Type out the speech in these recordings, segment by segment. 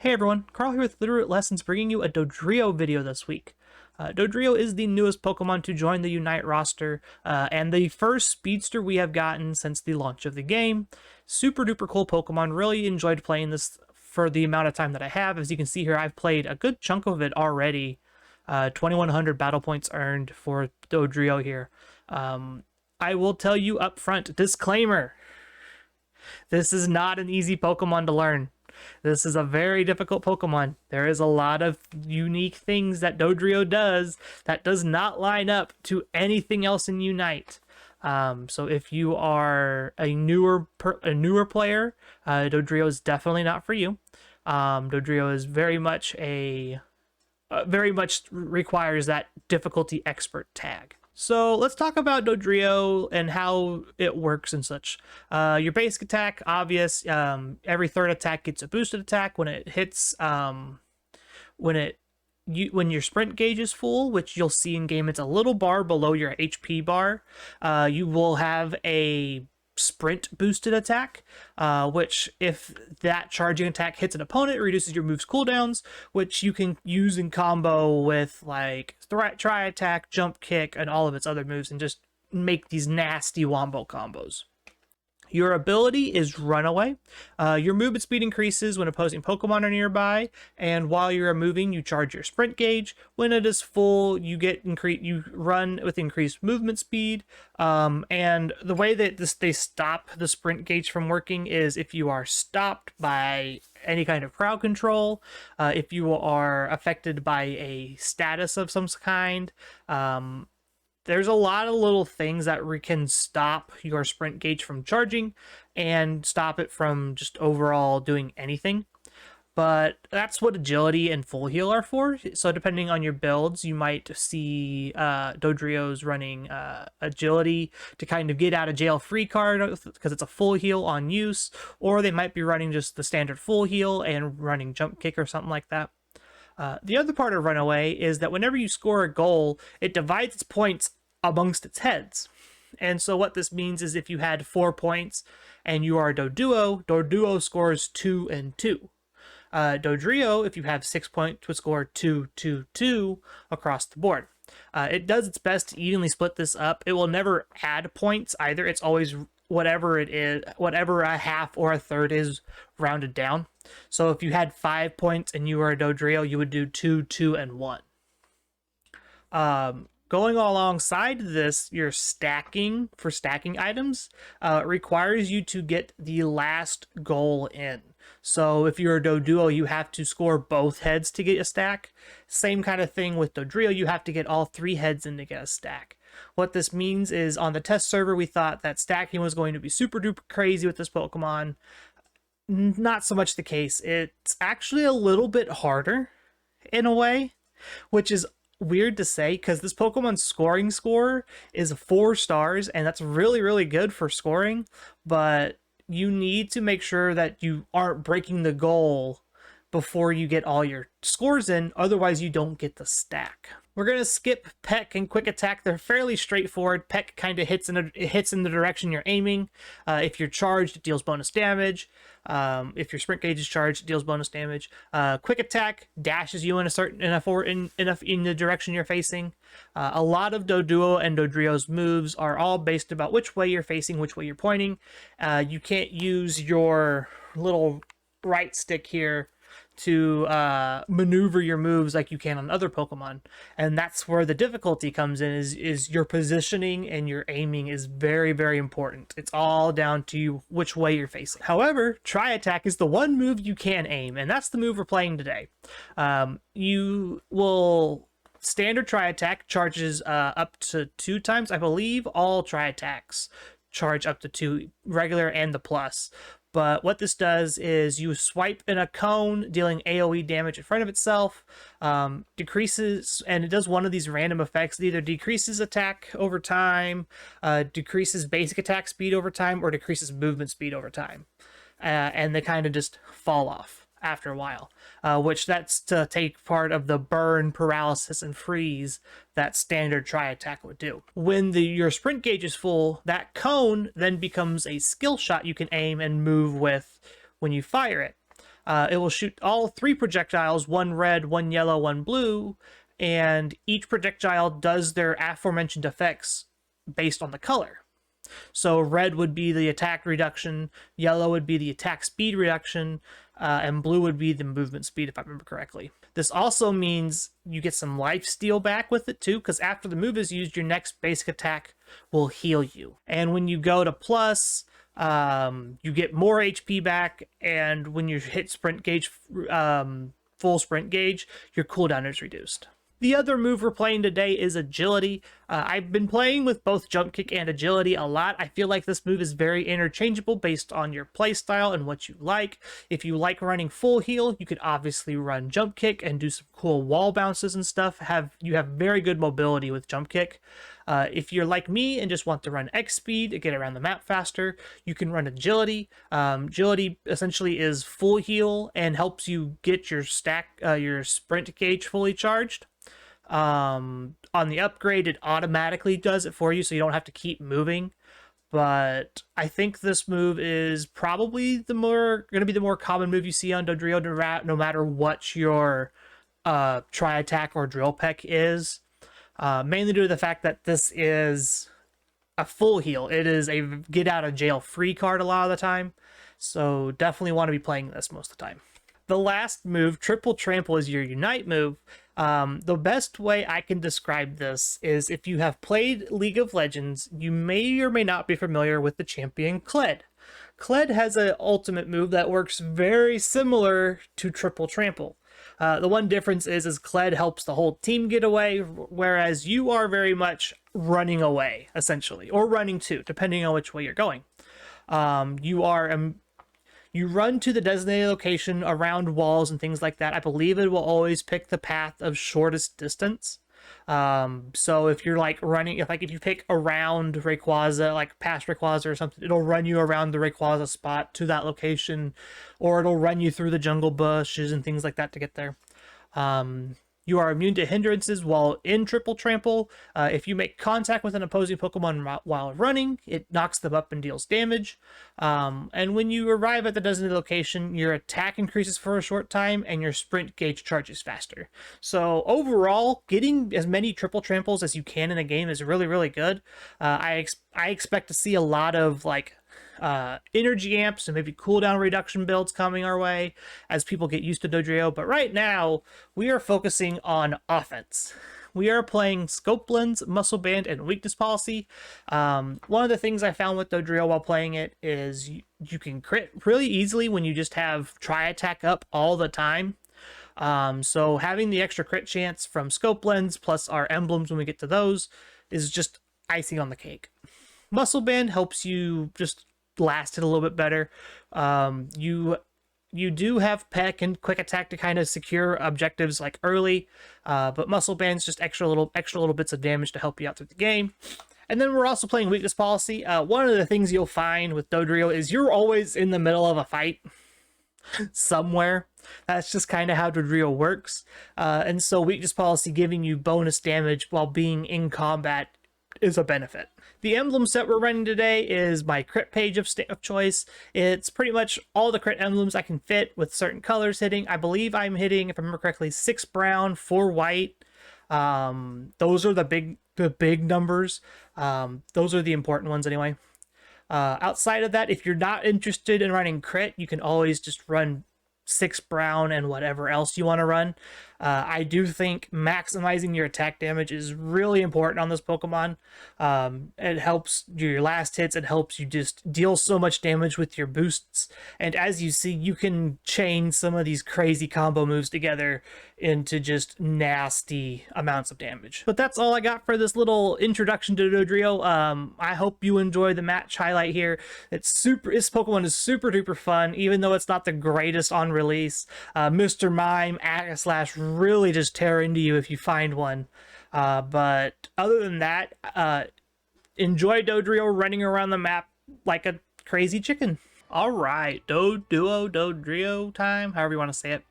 Hey everyone, Carl here with Littleroot Lessons, bringing you a Dodrio video this week. Dodrio is the newest Pokemon to join the Unite roster, and the first speedster we have gotten since the launch of the game. Super duper cool Pokemon, really enjoyed playing this for the amount of time that I have. As you can see here, I've played a good chunk of it already. 2,100 battle points earned for Dodrio here. I will tell you up front, disclaimer, this is not an easy Pokemon to learn. This is a very difficult Pokemon. There is a lot of unique things that Dodrio does that does not line up to anything else in Unite. So if you are a newer player, Dodrio is definitely not for you. Dodrio is very much requires that difficulty expert tag. So let's talk about Dodrio and how it works and such. Your basic attack, obvious. Every third attack gets a boosted attack when it hits. When your sprint gauge is full, which you'll see in game, it's a little bar below your HP bar. You will have a sprint boosted attack, which if that charging attack hits an opponent, it reduces your move's cooldowns, which you can use in combo with like Tri Attack, Jump Kick, and all of its other moves, and just make these nasty wombo combos. Your ability is Runaway. Your movement speed increases when opposing Pokemon are nearby, and while you're moving, you charge your sprint gauge. When it is full, you run with increased movement speed. And the way that they stop the sprint gauge from working is if you are stopped by any kind of crowd control, if you are affected by a status of some kind. There's a lot of little things that can stop your sprint gauge from charging and stop it from just overall doing anything. But that's what agility and full heal are for. So depending on your builds, you might see Dodrio's running agility to kind of get out of jail free card because it's a full heal on use, or they might be running just the standard full heal and running jump kick or something like that. The other part of Runaway is that whenever you score a goal, it divides its points amongst its heads. And so what this means is if you had 4 points and you are Doduo scores 2 and 2. Dodrio, if you have 6 points, would score 2, 2, 2 across the board. It does its best to evenly split this up. It will never add points either. It's always whatever it is, whatever a half or a third is rounded down. So if you had 5 points and you were a Dodrio, you would do 2, 2, and 1. Going alongside this, your stacking for stacking items requires you to get the last goal in. So if you're a Doduo, you have to score both heads to get a stack. Same kind of thing with Dodrio, you have to get all 3 heads in to get a stack. What this means is on the test server, we thought that stacking was going to be super duper crazy with this Pokemon. Not so much the case. It's actually a little bit harder in a way, which is weird to say because this Pokemon's scoring score is 4 stars, and that's really, really good for scoring, but you need to make sure that you aren't breaking the goal before you get all your scores in, otherwise you don't get the stack. We're going to skip Peck and Quick Attack. They're fairly straightforward. Peck kind of hits in the direction you're aiming. If you're charged, it deals bonus damage. If your sprint gauge is charged, it deals bonus damage. Quick Attack dashes you in the direction you're facing. A lot of Doduo and Dodrio's moves are all based about which way you're facing, which way you're pointing. You can't use your little right stick here to maneuver your moves like you can on other Pokemon, and that's where the difficulty comes in. Is your positioning and your aiming is very, very important. It's all down to you which way you're facing. However, Tri Attack is the one move you can aim, and that's the move we're playing today. You will standard Tri Attack charges up to 2 times, I believe. All Tri Attacks charge up to 2, regular and the plus. But what this does is you swipe in a cone, dealing AoE damage in front of itself, decreases, and it does one of these random effects. It either decreases attack over time, decreases basic attack speed over time, or decreases movement speed over time. And they kind of just fall off after a while, which that's to take part of the burn, paralysis, and freeze that standard Tri Attack would do. When your sprint gauge is full, that cone then becomes a skill shot you can aim and move with when you fire it. It will shoot all 3 projectiles, 1 red, 1 yellow, 1 blue, and each projectile does their aforementioned effects based on the color. So red would be the attack reduction, yellow would be the attack speed reduction, and blue would be the movement speed, if I remember correctly. This also means you get some life steal back with it too, because after the move is used, your next basic attack will heal you. And when you go to plus, you get more HP back, and when you hit sprint gauge, full sprint gauge, your cooldown is reduced. The other move we're playing today is agility. I've been playing with both jump kick and agility a lot. I feel like this move is very interchangeable based on your playstyle and what you like. If you like running full heal, you could obviously run jump kick and do some cool wall bounces and stuff. You have very good mobility with jump kick. If you're like me and just want to run X speed to get around the map faster, you can run agility. Agility essentially is full heal and helps you get your your sprint gauge fully charged. On the upgrade, it automatically does it for you, so you don't have to keep moving. But I think this move is probably going to be the more common move you see on Dodrio, no matter what your tri attack or drill peck is. Mainly due to the fact that this is a full heal. It is a get out of jail free card a lot of the time, so definitely want to be playing this most of the time. The last move, Triple Trample, is your Unite move. The best way I can describe this is if you have played League of Legends, you may or may not be familiar with the champion Kled. Kled has an ultimate move that works very similar to Triple Trample. The one difference is Kled helps the whole team get away, whereas you are very much running away, essentially, or running too, depending on which way you're going. You run to the designated location around walls and things like that. I believe it will always pick the path of shortest distance. So if you're like running, if you pick around Rayquaza, like past Rayquaza or something, it'll run you around the Rayquaza spot to that location, or it'll run you through the jungle bushes and things like that to get there. You are immune to hindrances while in Triple Trample. If you make contact with an opposing Pokemon while running, it knocks them up and deals damage. And when you arrive at the designated location, your attack increases for a short time and your sprint gauge charges faster. So overall, getting as many Triple Tramples as you can in a game is really, really good. I expect to see a lot of energy amps and maybe cooldown reduction builds coming our way as people get used to Dodrio. But right now, we are focusing on offense. We are playing Scope Blends, Muscle Band, and Weakness Policy. One of the things I found with Dodrio while playing it is you can crit really easily when you just have Tri-Attack up all the time. So having the extra crit chance from Scope Blends plus our emblems when we get to those is just icing on the cake. Muscle Band helps you just last it a little bit better. You do have Peck and Quick Attack to kind of secure objectives like early, but Muscle Band's just extra little bits of damage to help you out through the game. And then we're also playing Weakness Policy. One of the things you'll find with Dodrio is you're always in the middle of a fight somewhere. That's just kind of how Dodrio works. And so Weakness Policy giving you bonus damage while being in combat is a benefit. The emblem set we're running today is my crit page of choice. It's pretty much all the crit emblems I can fit with certain colors hitting. I believe I'm hitting, if I remember correctly, 6 brown, 4 white. Those are the big numbers. Those are the important ones anyway. Outside of that, if you're not interested in running crit, you can always just run 6 brown and whatever else you want to run. I do think maximizing your attack damage is really important on this Pokemon. It helps your last hits. It helps you just deal so much damage with your boosts. And as you see, you can chain some of these crazy combo moves together into just nasty amounts of damage. But that's all I got for this little introduction to Dodrio. I hope you enjoy the match highlight here. This Pokemon is super duper fun, even though it's not the greatest on release. Mr. Mime, / really just tear into you if you find one. But other than that, enjoy Dodrio running around the map like a crazy chicken. All right, Dodrio time, however you want to say it.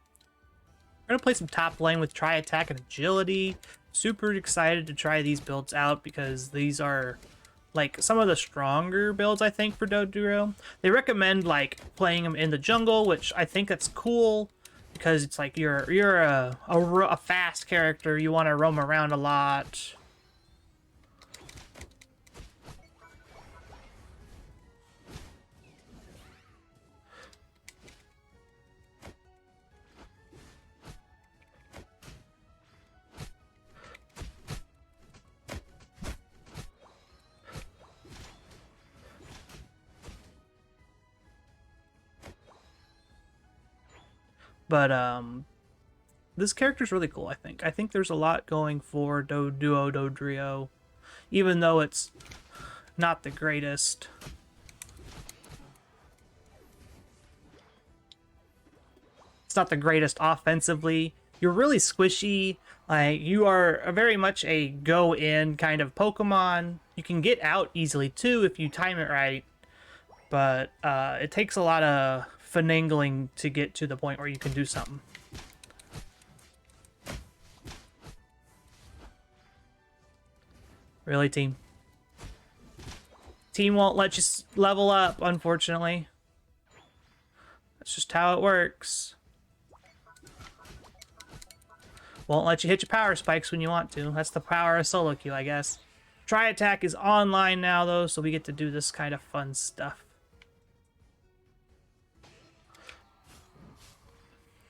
We're going to play some top lane with Tri-Attack and Agility. Super excited to try these builds out because these are like some of the stronger builds, I think, for Dodrio. They recommend like playing him in the jungle, which I think that's cool because it's like you're a fast character. You want to roam around a lot. But this character's really cool, I think. I think there's a lot going for Dodrio, even though it's not the greatest. It's not the greatest offensively. You're really squishy. Like, you are very much a go-in kind of Pokemon. You can get out easily, too, if you time it right. But it takes a lot of finagling to get to the point where you can do something. Really, team? Team won't let you level up, unfortunately. That's just how it works. Won't let you hit your power spikes when you want to. That's the power of solo queue, I guess. Try Attack is online now, though, so we get to do this kind of fun stuff.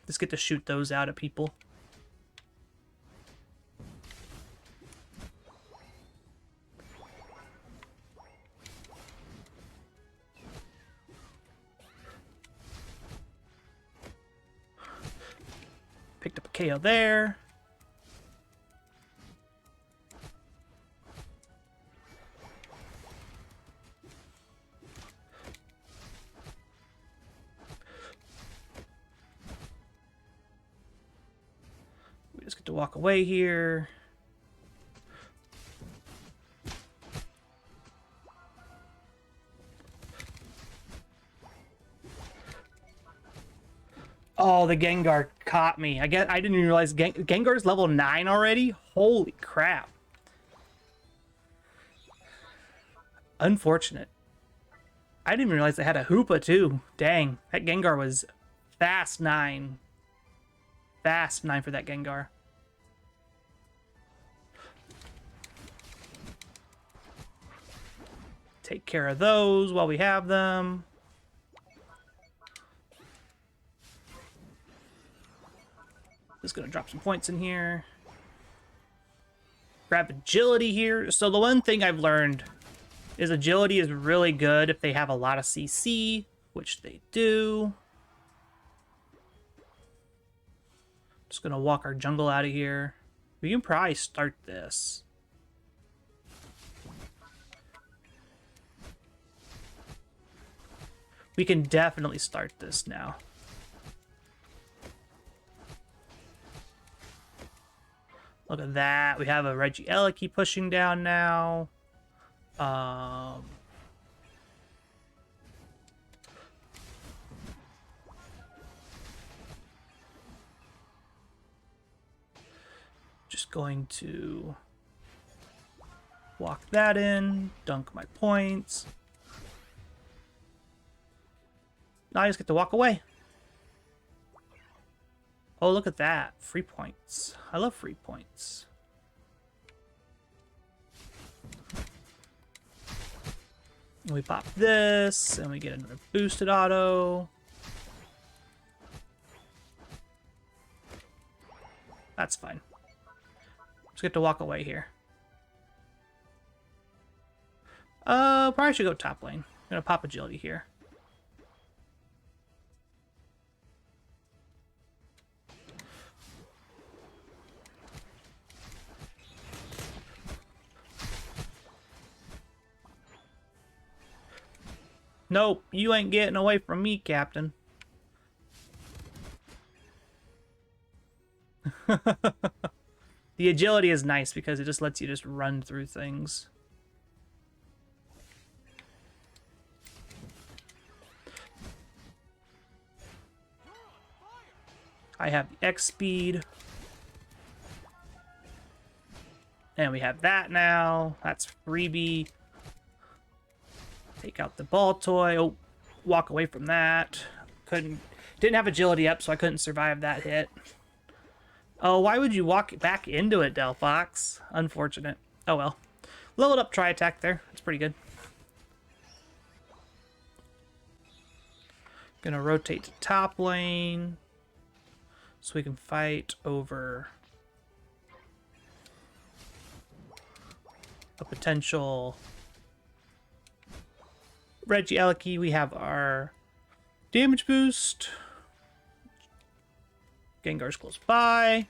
Just get to shoot those out at people. Picked up a KO there. We just get to walk away here. Oh, the Gengar caught me. I guess I didn't even realize Gengar's level 9 already. Holy crap. Unfortunate. I didn't even realize they had a Hoopa too. Dang, that Gengar was fast 9. Fast 9 for that Gengar. Take care of those while we have them. Just gonna drop some points in here. Grab agility here. So the one thing I've learned is agility is really good if they have a lot of CC, which they do. Just gonna walk our jungle out of here. We can probably start this. We can definitely start this now. Look at that. We have a Regieleki pushing down now. Just going to walk that in, dunk my points. Now I just get to walk away. Oh, look at that. Free points. I love free points. We pop this, and we get another boosted auto. That's fine. Just get to walk away here. Probably should go top lane. I'm gonna pop agility here. Nope, you ain't getting away from me, Captain. The agility is nice because it just lets you just run through things. I have the X speed. And we have that now. That's freebie. Take out the ball toy. Oh, walk away from that. Didn't have agility up, so I couldn't survive that hit. Oh, why would you walk back into it, Delphox? Unfortunate. Oh well. Leveled up Tri-Attack there. It's pretty good. Gonna rotate to top lane so we can fight over a potential Regieleki. We have our damage boost. Gengar's close by.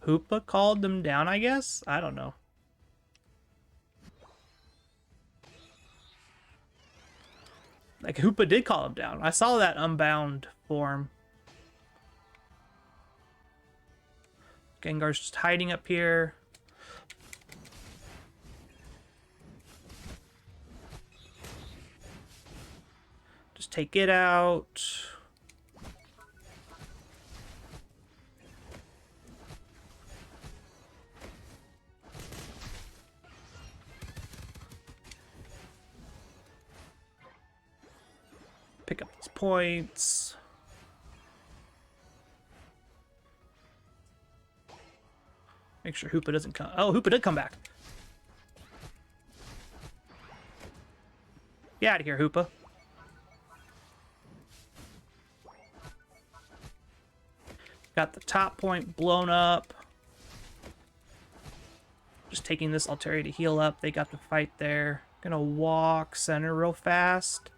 Hoopa called them down, I guess? I don't know. Like, Hoopa did call him down. I saw that Unbound form. Gengar's just hiding up here. Just take it out. Pick up these points. Make sure Hoopa doesn't come. Oh, Hoopa did come back. Get out of here, Hoopa. Got the top point blown up. Just taking this Altaria to heal up. They got the fight there. Gonna walk center real fast.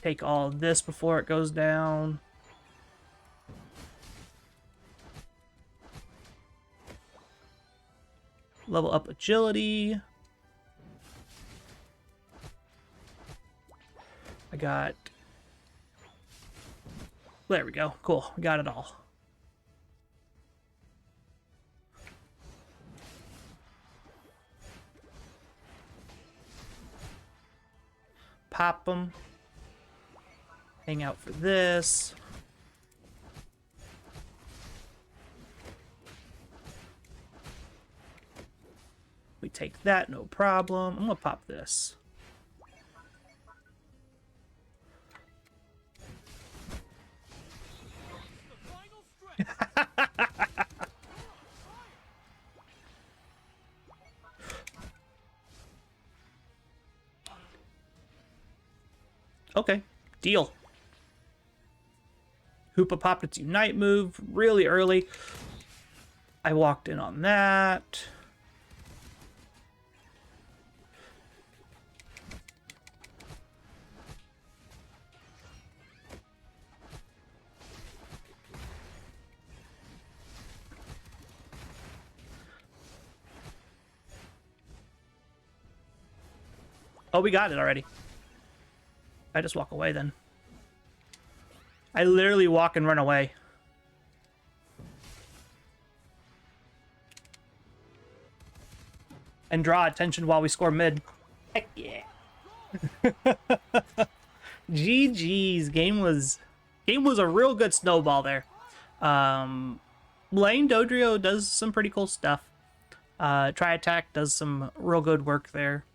Take all of this before it goes down. Level up agility. I got... There we go. Cool. We got it all. Pop them. Hang out for this. We take that, no problem. I'm gonna pop this. Okay, deal. Hoopa popped its Unite move really early. I walked in on that. Oh, we got it already. I just walk away then. I literally walk and run away. And draw attention while we score mid. Heck yeah. GG's. Game was a real good snowball there. Lane Dodrio does some pretty cool stuff. Tri-Attack does some real good work there.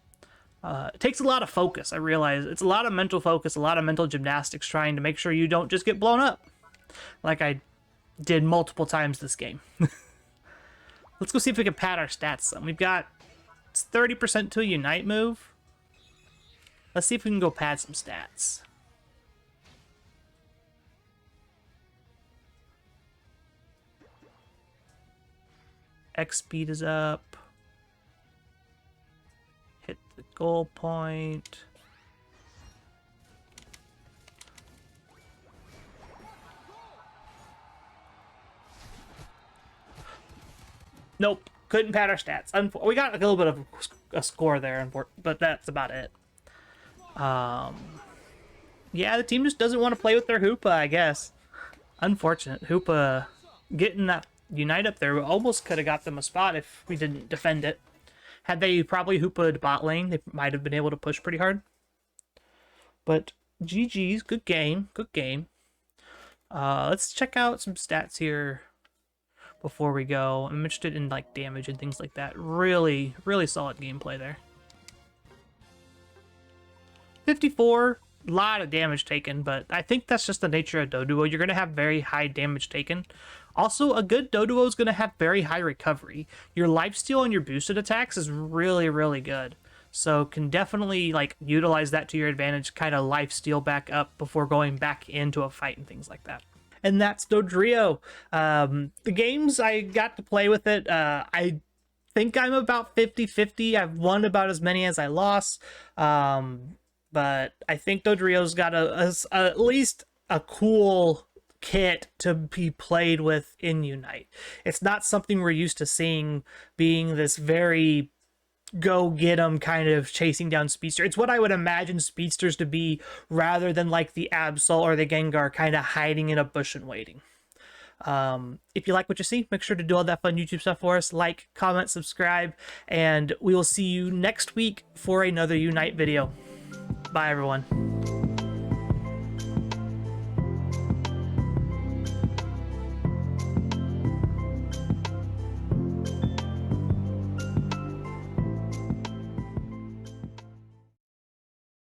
It takes a lot of focus, I realize. It's a lot of mental focus, a lot of mental gymnastics trying to make sure you don't just get blown up. Like I did multiple times this game. Let's go see if we can pad our stats some. We've got 30% to a Unite move. Let's see if we can go pad some stats. X speed is up. Hit the goal point. Nope, couldn't pad our stats. We got a little bit of a score there, but that's about it. Yeah, the team just doesn't want to play with their Hoopa, I guess. Unfortunate. Hoopa getting that Unite up there almost could have got them a spot if we didn't defend it. Had they probably Hoopa'd bot lane, they might have been able to push pretty hard. But GG's, good game, good game. Let's check out some stats here before we go. I'm interested in like damage and things like that. Really, really solid gameplay there. 54, a lot of damage taken, but I think that's just the nature of Doduo. You're going to have very high damage taken. Also, a good Doduo is going to have very high recovery. Your lifesteal and your boosted attacks is really, really good. So can definitely like utilize that to your advantage, kind of lifesteal back up before going back into a fight and things like that. And that's Dodrio. The games I got to play with it, I think I'm about 50-50. I've won about as many as I lost. But I think Dodrio's got at least a cool kit to be played with in Unite. It's not something we're used to seeing, being this very go get 'em kind of chasing down speedster. It's what I would imagine speedsters to be, rather than like the Absol or the Gengar kind of hiding in a bush and waiting. If you like what you see, make sure to do all that fun YouTube stuff for us. Like, comment, subscribe, and we will see you next week for another Unite video. Bye, everyone.